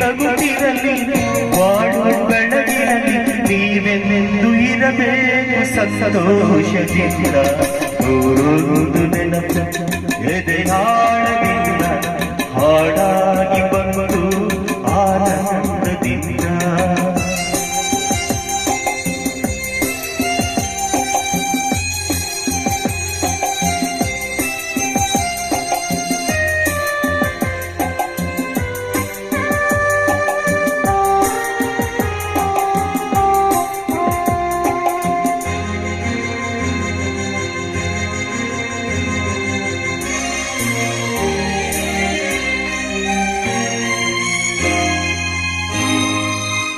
ನಗುತ್ತಿರಲಿ ಬಾಳುವ ಬೆಳಗಿರಲಿ ನೀವೆಂದು ಇರಬೇಕು ಸಂತೋಷದಿಂದ ನೂರೊಂದು ನೆನಪು ಎದೆಯಾಳದಿಂದ ಹಾಡಾಗಿ ಬಂದು ಆನಂದದಿಂದ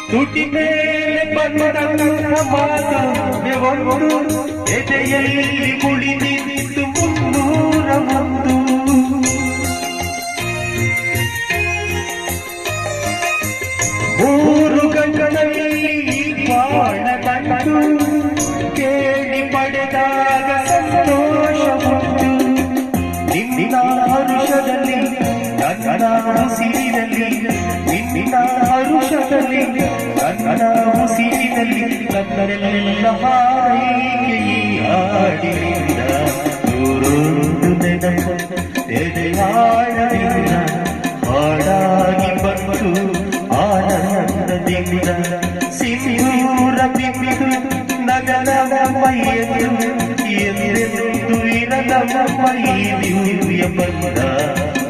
ತುಟಿ ಮೇಲೆ ಬಂದ ಮಾತು ಎದೆಯಲ್ಲಿ ಕುಳಿತಿದ್ದು ಮುನ್ನೂರ ಒಂದು ಮೂರು ಗಂಟೆಯಲ್ಲಿ ಬಾಣ ತಂದು ಕೇಳಿ ಪಡೆದಾಗ ಸಂತೋಷ ಉಂಟು ನಿನ್ನ ಹರುಷದಲ್ಲಿ ನನ್ನ ಉಸಿರಿನಲ್ಲಿ ನಿನ್ನ ಹರುಷದಲ್ಲಿ ನನ್ನ ಉಸಿರಿನಲ್ಲಿ ನನ್ನರೆಲ್ಲ ಹಾರೈಕೆ ಹಾಡಿನಿಂದ ನೂರೊಂದು ನೆನಪು ಎದೆಯಾಳದಿಂದ ಹಾಡಾಗಿ ಬಂದು ಆನಂದದಿಂದ ಸಿಂಧೂರ ಬಿಂದು ನಗನದ ಮೈಯೆಂದು ಎಂದೆಂದು ಇರದ ಮೈ ದಿವ್ಯ ಬಂದ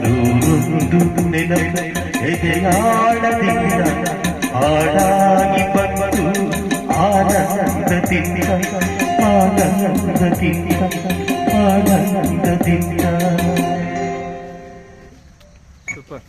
ನೂರೊಂದು ನೆನಪು ಎದೆಯಾಳದಿಂದ ಹಾಡಾಗಿ ಬಂದು ಆನಂದದಿಂದ ಆನಂದದಿಂದ ಆನಂದದಿಂದ. ಸೂಪರ್.